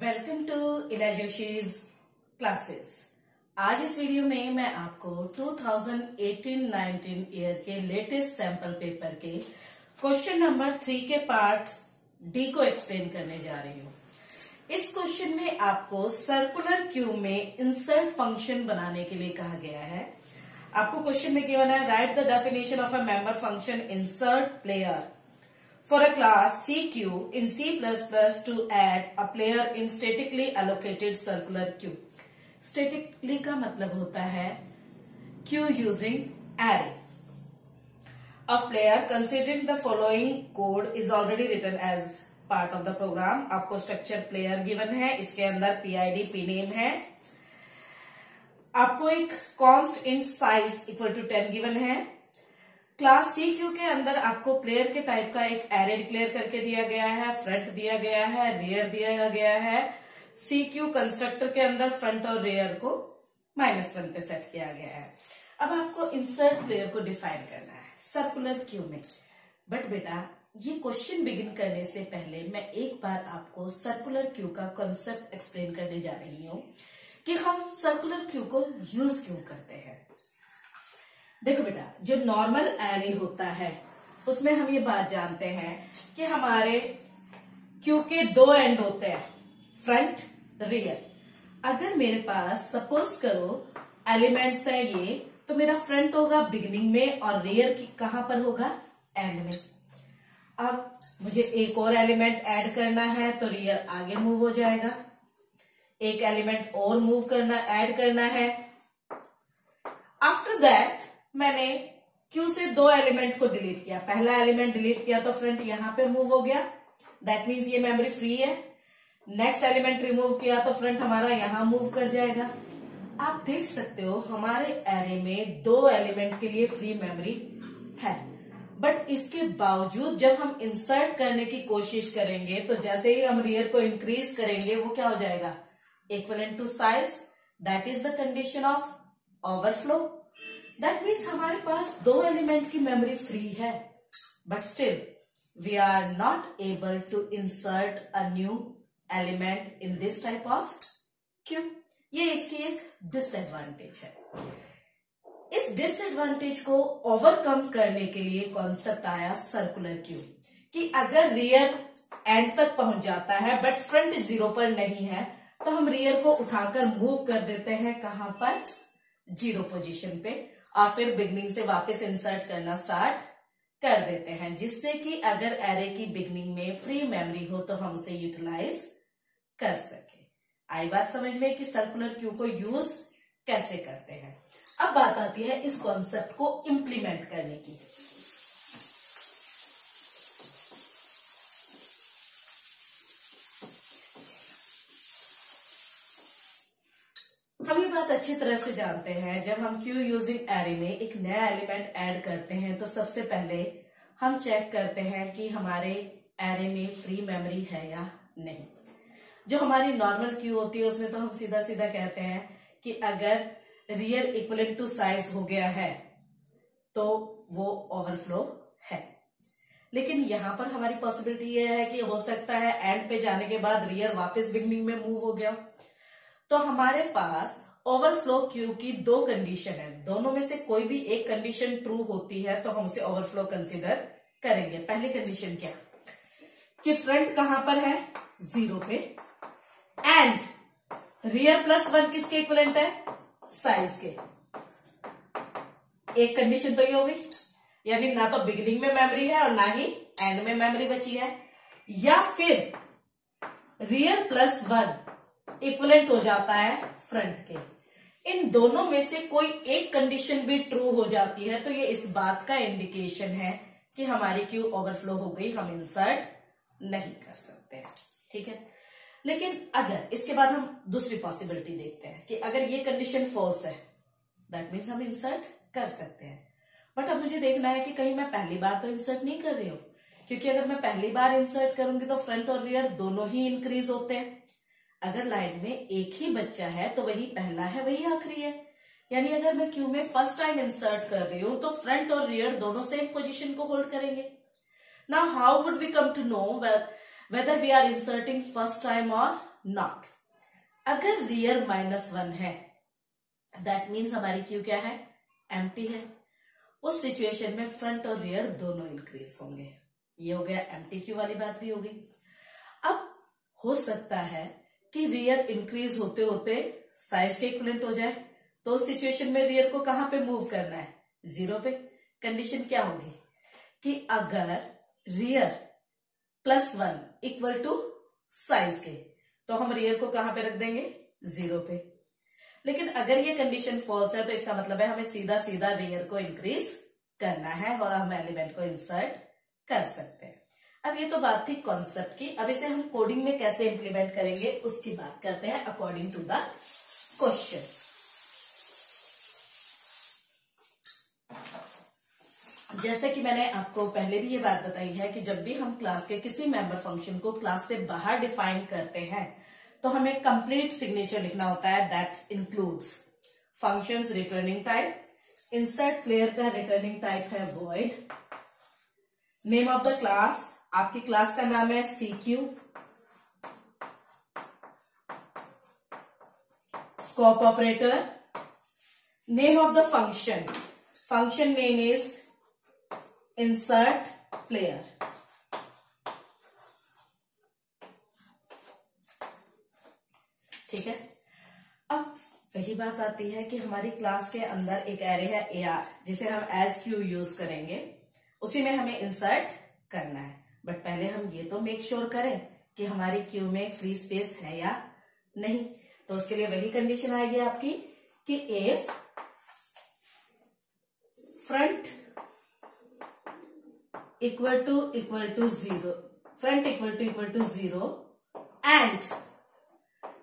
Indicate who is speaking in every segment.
Speaker 1: Welcome to इला Joshi's classes. आज इस वीडियो में मैं आपको 2018-19 ईयर के लेटेस्ट सैंपल पेपर के क्वेश्चन नंबर 3 के पार्ट डी को एक्सप्लेन करने जा रही हूँ। इस क्वेश्चन में आपको सर्कुलर क्यूब में इंसर्ट फंक्शन बनाने के लिए कहा गया है। आपको क्वेश्चन में गिवन है right the definition of a member function insert player for a class CQ in C++ to add a player in statically allocated circular queue. Statically का मतलब होता है queue using array of player. Considering the following code is already written as part of the program. आपको structure player given है, इसके अंदर PID PName है, आपको एक const int size equal to 10 given है। क्लास सी क्यू के अंदर आपको प्लेयर के टाइप का एक एरे डिक्लेयर करके दिया गया है, फ्रंट दिया गया है, रियर दिया गया है। सी क्यू कंस्ट्रक्टर के अंदर फ्रंट और रियर को -1 पे सेट किया गया है। अब आपको इंसर्ट प्लेयर को डिफाइन करना है सर्कुलर क्यू में। बट बेटा ये क्वेश्चन बिगिन करने से पहले मैं एक बार आपको सर्कुलर क्यू का कॉन्सेप्ट एक्सप्लेन करने जा रही हूँ कि हम सर्कुलर क्यू को यूज क्यों करते हैं। देखो बेटा, जो नॉर्मल एरे होता है उसमें हम ये बात जानते हैं कि हमारे क्यू के 2 एंड होते हैं, फ्रंट रियर। अगर मेरे पास सपोज करो एलिमेंट्स है ये, तो मेरा फ्रंट होगा बिगिनिंग में और रियर की कहां पर होगा, एंड में। अब मुझे एक और एलिमेंट ऐड करना है तो रियर आगे मूव हो जाएगा, एक एलिमेंट और मूव करना ऐड करना है। आफ्टर दैट मैंने क्यू से 2 एलिमेंट को डिलीट किया। पहला एलिमेंट डिलीट किया तो फ्रंट यहां पे मूव हो गया, दैट मीन्स ये मेमोरी फ्री है। नेक्स्ट एलिमेंट रिमूव किया तो फ्रंट हमारा यहां मूव कर जाएगा। आप देख सकते हो हमारे एरे में 2 एलिमेंट के लिए फ्री मेमोरी है। बट इसके बावजूद जब हम इंसर्ट करने की कोशिश करेंगे तो जैसे ही हम रियर को इंक्रीज करेंगे वो क्या हो जाएगा, equivalent to size. That is the condition of overflow. That means हमारे पास 2 एलिमेंट की मेमोरी फ्री है, but still we are not able to insert a new element in this type of queue. ये इसकी एक डिसएडवांटेज है। इस disadvantage को ओवरकम करने के लिए कॉन्सेप्ट आया सर्कुलर क्यू कि अगर रियर एंड तक पहुंच जाता है बट फ्रंट 0 पर नहीं है तो हम रियर को उठाकर मूव कर देते हैं कहां पर, 0 पोजीशन पे, और फिर बिगनिंग से वापस इंसर्ट करना स्टार्ट कर देते हैं, जिससे कि अगर एरे की बिगनिंग में फ्री मेमोरी हो तो हम उसे यूटिलाइज कर सके। आई बात समझ में कि सर्कुलर क्यू को यूज कैसे करते हैं। अब बात आती है इस कॉन्सेप्ट को इंप्लीमेंट करने की। हम ये बात अच्छी तरह से जानते हैं, जब हम क्यू यूजिंग एरे में एक नया एलिमेंट ऐड करते हैं तो सबसे पहले हम चेक करते हैं कि हमारे एरे में फ्री मेमोरी है या नहीं। जो हमारी नॉर्मल क्यू होती है उसमें तो हम सीधा सीधा कहते हैं कि अगर रियर इक्विवेलेंट टू साइज हो गया है तो वो ओवरफ्लो है। लेकिन यहां पर हमारी पॉसिबिलिटी ये है कि हो सकता है एंड पे जाने के बाद रियर वापस बिगनिंग में मूव हो गया। तो हमारे पास ओवरफ्लो क्यू की 2 कंडीशन है, दोनों में से कोई भी एक कंडीशन ट्रू होती है तो हम उसे ओवरफ्लो कंसीडर करेंगे। पहली कंडीशन क्या, कि फ्रंट कहां पर है, 0 पे, एंड रियर +1 किसके इक्विवेलेंट है, साइज के। एक कंडीशन तो ये हो गई, यानी ना तो बिगिनिंग में मेमोरी है और ना ही एंड में मेमोरी बची है। या फिर रियर +1 इक्विवेलेंट हो जाता है फ्रंट के। इन दोनों में से कोई एक कंडीशन भी ट्रू हो जाती है तो ये इस बात का इंडिकेशन है कि हमारी क्यू ओवरफ्लो हो गई, हम इंसर्ट नहीं कर सकते हैं। ठीक है, लेकिन अगर इसके बाद हम दूसरी पॉसिबिलिटी देखते हैं कि अगर ये कंडीशन फॉल्स है, दैट मीन्स हम इंसर्ट कर सकते हैं। बट अब मुझे देखना है कि कहीं मैं पहली बार तो इंसर्ट नहीं कर रही हूं, क्योंकि अगर मैं पहली बार इंसर्ट करूंगी तो फ्रंट और रियर दोनों ही इंक्रीज होते हैं। अगर लाइन में एक ही बच्चा है तो वही पहला है वही आखिरी है, यानी अगर मैं क्यू में फर्स्ट टाइम इंसर्ट कर रही हूं तो फ्रंट और रियर दोनों सेम पोजीशन को होल्ड करेंगे। Now how would we come to know whether we are inserting first time or not. अगर रियर -1 है दैट मीन्स हमारी क्यू क्या है, एम्प्टी है। उस सिचुएशन में फ्रंट और रियर दोनों इंक्रीज होंगे। ये हो गया एम्प्टी क्यू वाली बात भी हो गई। अब हो सकता है कि रियर इंक्रीज होते होते साइज के इक्विवेलेंट हो जाए, तो उस सिचुएशन में रियर को कहां पे मूव करना है, 0 पे। कंडीशन क्या होगी कि अगर रियर +1 इक्वल टू साइज के, तो हम रियर को कहां पे रख देंगे, 0 पे। लेकिन अगर ये कंडीशन फॉल्स है तो इसका मतलब है हमें सीधा सीधा रियर को इंक्रीज करना है और हम एलिमेंट को इंसर्ट कर सकते हैं। अब ये तो बात थी कॉन्सेप्ट की। अब इसे हम कोडिंग में कैसे इंप्लीमेंट करेंगे उसकी बात करते हैं अकॉर्डिंग टू द क्वेश्चन। जैसे कि मैंने आपको पहले भी ये बात बताई है कि जब भी हम क्लास के किसी मेंबर फंक्शन को क्लास से बाहर डिफाइन करते हैं तो हमें कंप्लीट सिग्नेचर लिखना होता है। That includes functions returning type, insert player का रिटर्निंग टाइप है void, name of the class, आपकी क्लास का नाम है CQ, scope operator, name of the function, function name is insert player. ठीक है। अब वही बात आती है कि हमारी क्लास के अंदर एक एरे है AR जिसे हम एज क्यू यूज करेंगे, उसी में हमें इंसर्ट करना है। बट पहले हम ये तो मेक श्योर करें कि हमारी क्यू में फ्री स्पेस है या नहीं। तो उसके लिए वही कंडीशन आएगी आपकी कि if front equal to 0, front equal to 0 and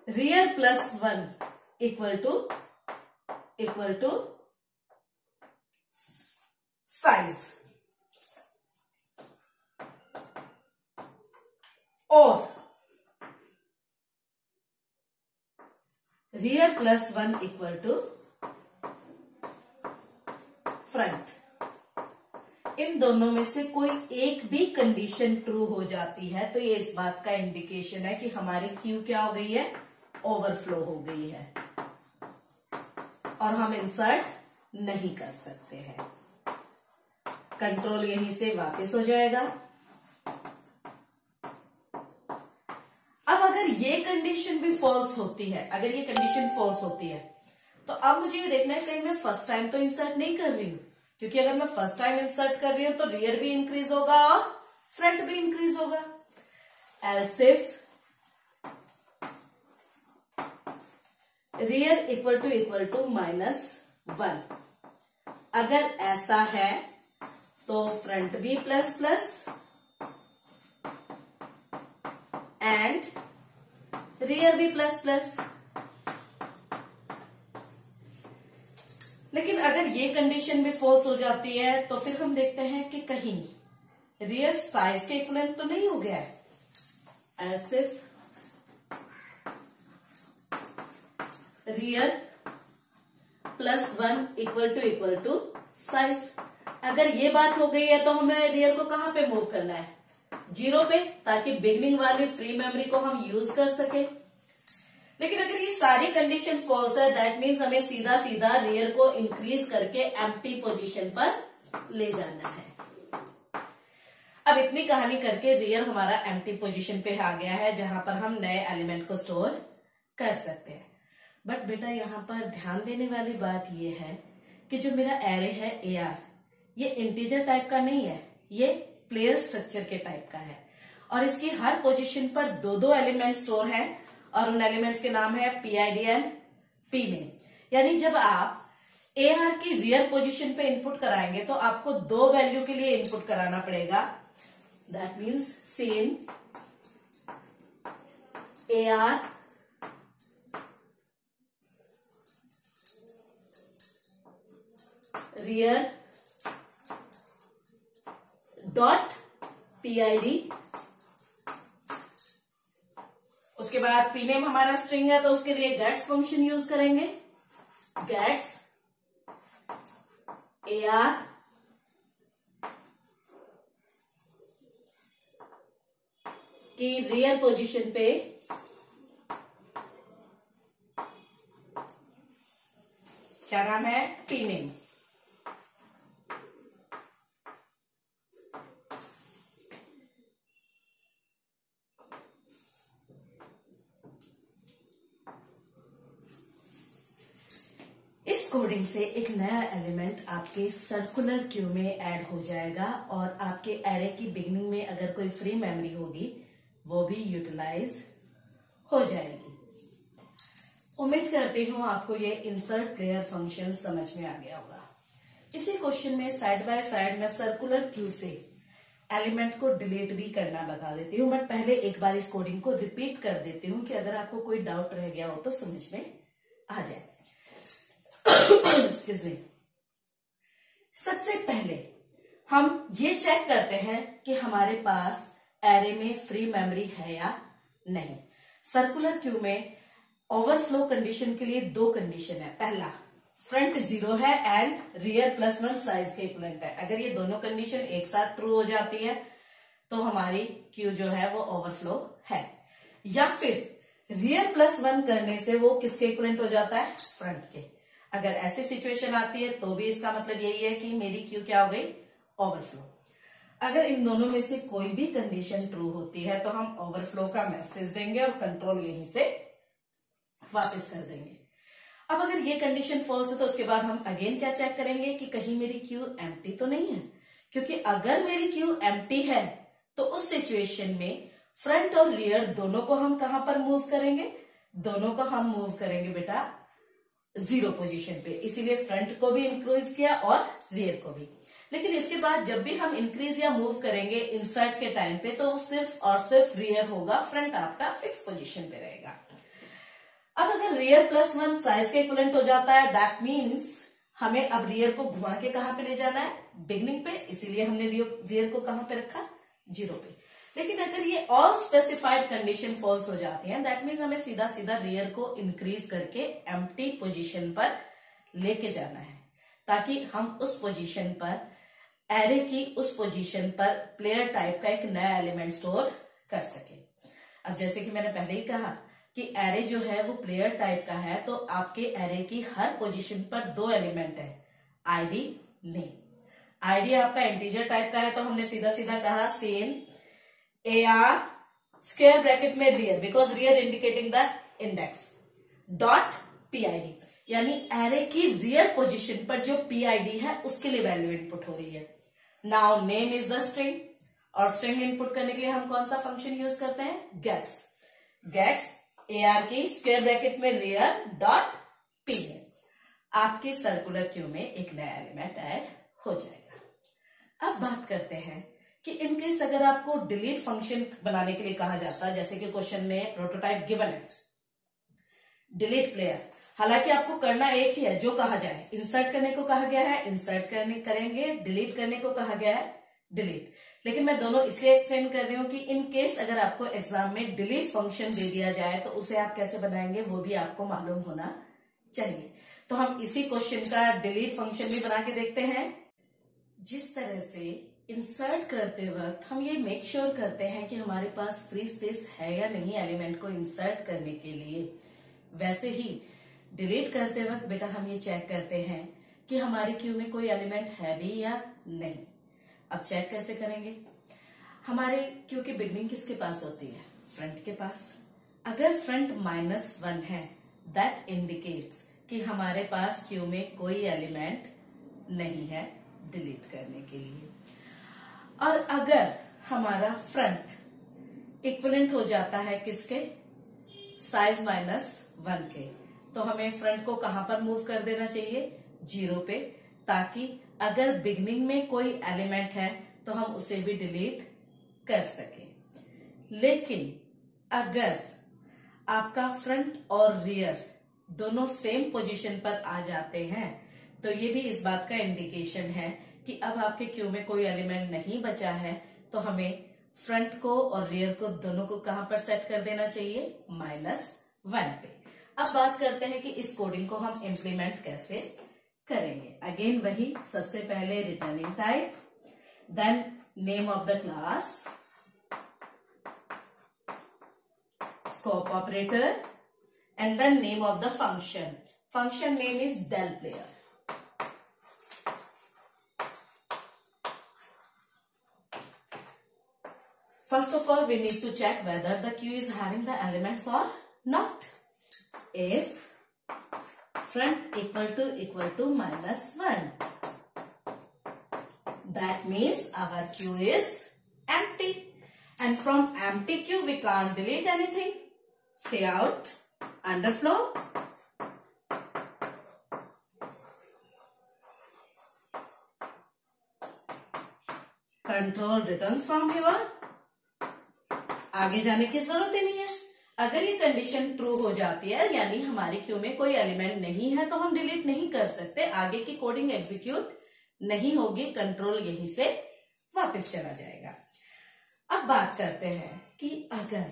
Speaker 1: rear +1 equal to size, और रियर +1 इक्वल टू फ्रंट। इन दोनों में से कोई एक भी कंडीशन ट्रू हो जाती है तो ये इस बात का इंडिकेशन है कि हमारी क्यू क्या हो गई है, ओवरफ्लो हो गई है और हम इंसर्ट नहीं कर सकते हैं। कंट्रोल यहीं से वापस हो जाएगा। अब अगर ये कंडीशन भी फॉल्स होती है, अगर ये कंडीशन फॉल्स होती है तो अब मुझे ये देखना है कहीं मैं फर्स्ट टाइम तो इंसर्ट नहीं कर रही हूं, क्योंकि अगर मैं फर्स्ट टाइम इंसर्ट कर रही हूं तो रियर भी इंक्रीज होगा और फ्रंट भी इंक्रीज होगा। Else if rear equal to -1, अगर ऐसा है तो फ्रंट भी ++ एंड रियर भी ++। लेकिन अगर ये कंडीशन भी फॉल्स हो जाती है तो फिर हम देखते हैं कि कहीं रियर साइज के इक्विवेलेंट तो नहीं हो गया है। Else if rear +1 equal to size, अगर ये बात हो गई है तो हमें रियर को कहां पे मूव करना है, 0 पे, ताकि बिगनिंग वाली फ्री मेमोरी को हम यूज कर सके। लेकिन अगर ये सारी कंडीशन फॉल्स है दैट मीन्स हमें सीधा सीधा रियर को इंक्रीज करके एम्प्टी पोजीशन पर ले जाना है। अब इतनी कहानी करके रियर हमारा एम्प्टी पोजीशन पे आ गया है जहां पर हम नए एलिमेंट को स्टोर कर सकते हैं। बट बेटा यहां पर ध्यान देने वाली बात यह है कि जो मेरा एरे है AR, ये इंटीजर टाइप का नहीं है, ये प्लेयर स्ट्रक्चर के टाइप का है और इसकी हर पोजीशन पर 2-2 एलिमेंट स्टोर हैं और उन एलिमेंट्स के नाम है PID एंड PName। यानी जब आप AR की रियर पोजीशन पे इनपुट कराएंगे तो आपको 2 वैल्यू के लिए इनपुट कराना पड़ेगा। That means same AR rear dot PID, उसके बाद PName हमारा स्ट्रिंग है तो उसके लिए गेट्स फंक्शन यूज करेंगे। गेट्स AR की रियर पोजीशन पे क्या नाम है, pName। इस कोडिंग से एक नया एलिमेंट आपके सर्कुलर क्यू में ऐड हो जाएगा और आपके एरे की बिगनिंग में अगर कोई फ्री मेमोरी होगी वो भी यूटिलाइज हो जाएगी। उम्मीद करती हूँ आपको ये इंसर्ट प्लेयर फंक्शन समझ में आ गया होगा। इसी क्वेश्चन में साइड बाय साइड मैं सर्कुलर क्यू से एलिमेंट को डिलीट भी करना बता देती हूँ, बट पहले एक बार इस कोडिंग को रिपीट कर देती हूँ कि अगर आपको कोई डाउट रह गया हो तो समझ में आ जाए। Excuse me. सबसे पहले हम ये चेक करते हैं कि हमारे पास एरे में फ्री मेमोरी है या नहीं। सर्कुलर क्यू में ओवरफ्लो कंडीशन के लिए दो कंडीशन है। पहला, फ्रंट 0 है एंड रियर +1 साइज के इक्विवेलेंट है। अगर ये दोनों कंडीशन एक साथ ट्रू हो जाती है तो हमारी क्यू जो है वो ओवरफ्लो है, या फिर रियर +1 करने से वो किसके इक्विवेलेंट हो जाता है, फ्रंट के। अगर ऐसी सिचुएशन आती है तो भी इसका मतलब यही है कि मेरी क्यू क्या हो गई, ओवरफ्लो। अगर इन दोनों में से कोई भी कंडीशन ट्रू होती है तो हम ओवरफ्लो का मैसेज देंगे और कंट्रोल यहीं से वापस कर देंगे। अब अगर ये कंडीशन फॉल्स है तो उसके बाद हम अगेन क्या चेक करेंगे कि कहीं मेरी क्यू एम्प्टी तो नहीं है, क्योंकि अगर मेरी क्यू एम्प्टी है तो उस सिचुएशन में फ्रंट और रियर दोनों को हम कहां पर मूव करेंगे, दोनों को हम मूव करेंगे बेटा 0 पोजीशन पे। इसीलिए फ्रंट को भी इंक्रीज किया और रियर को भी। लेकिन इसके बाद जब भी हम इंक्रीज या मूव करेंगे इंसर्ट के टाइम पे तो सिर्फ और सिर्फ रियर होगा, फ्रंट आपका फिक्स पोजीशन पे रहेगा। अब अगर रियर +1 साइज के इक्विवेलेंट हो जाता है, दैट मीन्स हमें अब रियर को घुमा के कहां पे ले जाना है, बिगनिंग पे। इसीलिए हमने रियर को कहां पे रखा, 0 पे। लेकिन अगर ये ऑल स्पेसिफाइड कंडीशन फॉल्स हो जाती है, दैट मीन्स हमें सीधा सीधा रियर को इंक्रीज करके एम्प्टी पोजीशन पर लेके जाना है, ताकि हम उस पोजीशन पर, एरे की उस पोजीशन पर प्लेयर टाइप का एक नया एलिमेंट स्टोर कर सके। अब जैसे कि मैंने पहले ही कहा कि एरे जो है वो प्लेयर टाइप का है, तो आपके एरे की हर पोजीशन पर 2 एलिमेंट है, आईडी, नेम। आईडी आपका इंटीजर टाइप का है तो हमने सीधा सीधा कहा सेम AR स्क्वायर ब्रैकेट में rear, because rear indicating the index, dot PID, यानी एरे की रियर पोजीशन पर जो PID है उसके लिए वैल्यू इनपुट हो रही है। Now name is the string, और स्ट्रिंग इनपुट करने के लिए हम कौन सा फंक्शन यूज करते हैं, गेट्स। गेट्स AR की स्क्वायर ब्रैकेट में रियर डॉट PName। आपकी सर्कुलर क्यू में एक नया एलिमेंट ऐड हो जाएगा। अब बात करते हैं कि इनकेस अगर आपको डिलीट फंक्शन बनाने के लिए कहा जाता है, जैसे कि क्वेश्चन में प्रोटोटाइप गिवन है, डिलीट प्लेयर। हालांकि आपको करना एक ही है, जो कहा जाए। इंसर्ट करने को कहा गया है, इंसर्ट करेंगे। डिलीट करने को कहा गया है, डिलीट। लेकिन मैं दोनों इसलिए एक्सप्लेन कर रही हूं कि इन केस अगर आपको एग्जाम में डिलीट फंक्शन दे दिया जाए तो उसे आप कैसे बनाएंगे वो भी आपको मालूम होना चाहिए। तो हम इसी क्वेश्चन का डिलीट फंक्शन भी बना के देखते हैं। जिस तरह से इंसर्ट करते वक्त हम ये मेक श्योर करते हैं कि हमारे पास फ्री स्पेस है या नहीं एलिमेंट को इंसर्ट करने के लिए, वैसे ही डिलीट करते वक्त बेटा हम ये चेक करते हैं कि हमारी क्यू में कोई एलिमेंट है भी या नहीं। अब चेक कैसे करेंगे, हमारे क्यू की बिगनिंग किसके पास होती है, फ्रंट के पास। अगर फ्रंट -1 है, दैट इंडिकेट्स कि हमारे पास क्यू में कोई एलिमेंट नहीं है डिलीट करने के लिए। और अगर हमारा फ्रंट इक्विवेलेंट हो जाता है किसके, साइज -1 के, तो हमें फ्रंट को कहां पर मूव कर देना चाहिए, 0 पे, ताकि अगर बिगनिंग में कोई एलिमेंट है तो हम उसे भी डिलीट कर सकें। लेकिन अगर आपका फ्रंट और रियर दोनों सेम पोजीशन पर आ जाते हैं तो ये भी इस बात का इंडिकेशन है कि अब आपके क्यू में कोई एलिमेंट नहीं बचा है, तो हमें फ्रंट को और रियर को दोनों को कहां पर सेट कर देना चाहिए, -1 पे। अब बात करते हैं कि इस कोडिंग को हम इम्प्लीमेंट कैसे करेंगे। अगेन वही, सबसे पहले returning type, then name of the class, scope operator, and then name of the function. function name is del player. First of all, we need to check whether the queue is having the elements or not. If front equal to -1, that means our queue is empty. And from empty queue, we can't delete anything. Say out underflow. Control returns from here. आगे जाने की जरूरत ही नहीं है. अगर ये condition true हो जाती है, यानी हमारी क्यू में कोई एलिमेंट नहीं है, तो हम डिलीट नहीं कर सकते. आगे की कोडिंग एग्जीक्यूट नहीं होगी. कंट्रोल यहीं से वापस चला जाएगा. अब बात करते हैं कि अगर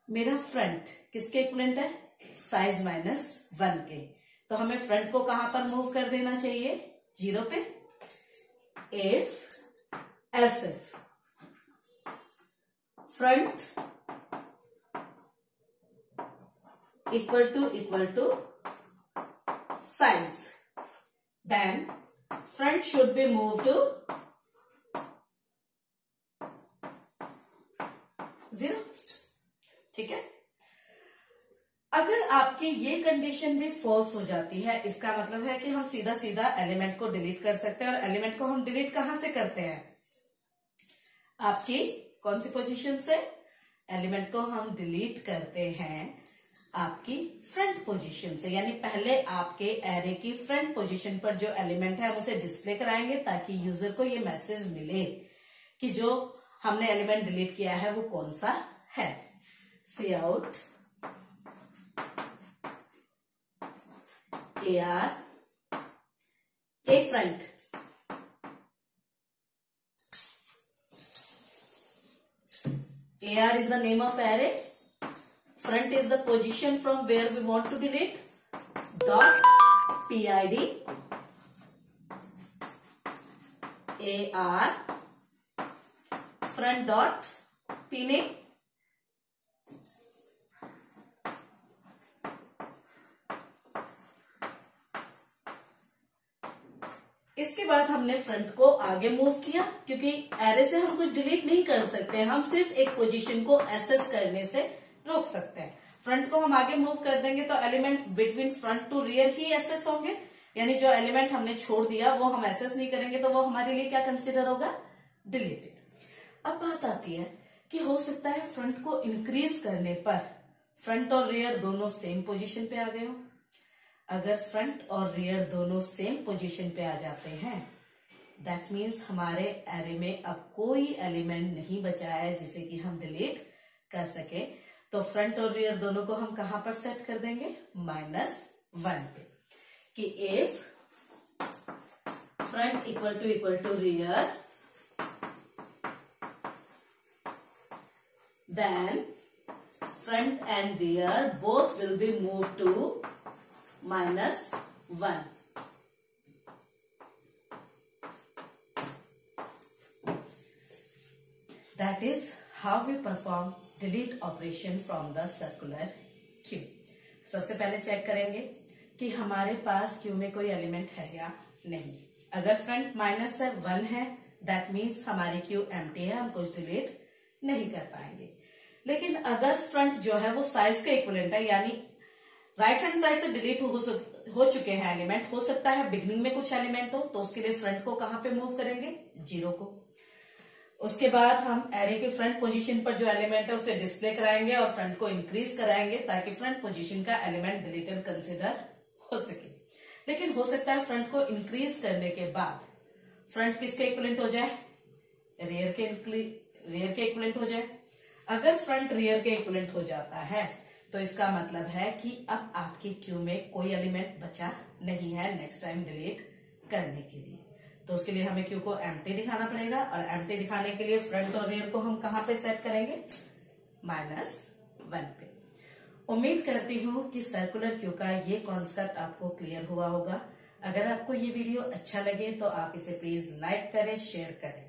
Speaker 1: मेरा फ्रंट किसके इक्विवेलेंट है, साइज -1 के, तो हमें फ्रंट को कहां पर मूव कर देना चाहिए, 0 पे. If else if front equal to size, then front should be moved to 0. ठीक है. अगर आपकी ये कंडीशन भी फॉल्स हो जाती है, इसका मतलब है कि हम सीधा सीधा एलिमेंट को डिलीट कर सकते हैं. और एलिमेंट को हम डिलीट कहां से करते हैं, आपकी कौन सी पोजीशन से. एलिमेंट को हम डिलीट करते हैं आपकी फ्रंट पोजीशन से. यानी पहले आपके एरे की फ्रंट पोजीशन पर जो एलिमेंट है हम उसे डिस्प्ले कराएंगे, ताकि यूजर को ये मैसेज मिले कि जो हमने एलिमेंट डिलीट किया है वो कौन सा है. सी out AR A front. AR is the name of array. Front is the position from where we want to delete. Dot PID AR front dot pname. इसके बाद हमने फ्रंट को आगे मूव किया, क्योंकि एरे से हम कुछ डिलीट नहीं कर सकते हैं. हम सिर्फ एक पोजीशन को एसेस करने से रोक सकते हैं. फ्रंट को हम आगे मूव कर देंगे तो element between front to rear ही एसेस होंगे. यानी जो एलिमेंट हमने छोड़ दिया वो हम एसेस नहीं करेंगे, तो वो हमारे लिए क्या कंसिडर होगा, डिलीटेड. अब बात आती है कि हो सकता है फ्रंट को इंक्रीज करने पर फ्रंट और रियर दोनों सेम पोजीशन पे आ गए हो. अगर फ्रंट और रियर दोनों सेम पोजीशन पे आ जाते हैं, दैट मीन्स हमारे एरे में अब कोई एलिमेंट नहीं बचा है जिसे कि हम डिलीट कर सके. तो फ्रंट और रियर दोनों को हम कहां पर सेट कर देंगे, -1 पे. कि if front equal to rear, then front and rear both will be move to -1. That is how we perform delete operation from the circular queue. सबसे पहले चेक करेंगे कि हमारे पास क्यू में कोई एलिमेंट है या नहीं. अगर फ्रंट -1 है, दैट मीन्स हमारी क्यू एम्प्टी है, हम कुछ डिलीट नहीं कर पाएंगे. लेकिन अगर फ्रंट जो है वो साइज के इक्विवेलेंट है, यानी राइट हैंड साइड से डिलीट हो चुके हैं एलिमेंट, हो सकता है बिगनिंग में कुछ एलिमेंट हो, तो उसके लिए फ्रंट को कहां पे मूव करेंगे, 0 को. उसके बाद हम एरे के फ्रंट पोजीशन पर जो एलिमेंट है उसे डिस्प्ले कराएंगे और फ्रंट को इंक्रीज कराएंगे, ताकि फ्रंट पोजीशन का एलिमेंट डिलीटेड कंसिडर हो सके. लेकिन हो सकता है फ्रंट को इंक्रीज करने के बाद फ्रंट किसके इक्विवेलेंट हो जाए, रियर के इक्विवेलेंट हो जाए. अगर फ्रंट रियर के इक्विवेलेंट हो जाता है तो इसका मतलब है कि अब आपकी क्यू में कोई एलिमेंट बचा नहीं है नेक्स्ट टाइम डिलीट करने के लिए. तो उसके लिए हमें क्यू को एम्प्टी दिखाना पड़ेगा, और एम्प्टी दिखाने के लिए फ्रंट और रियर को हम कहां पे सेट करेंगे, -1 पे. उम्मीद करती हूँ कि सर्कुलर क्यू का ये कॉन्सेप्ट आपको क्लियर हुआ होगा. अगर आपको ये वीडियो अच्छा लगे तो आप इसे प्लीज लाइक करें, शेयर करें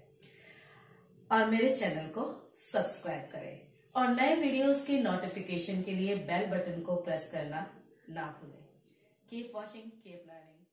Speaker 1: और मेरे चैनल को सब्सक्राइब करें. और नए वीडियोस की नोटिफिकेशन के लिए बेल बटन को प्रेस करना ना भूलें. Keep watching, keep learning.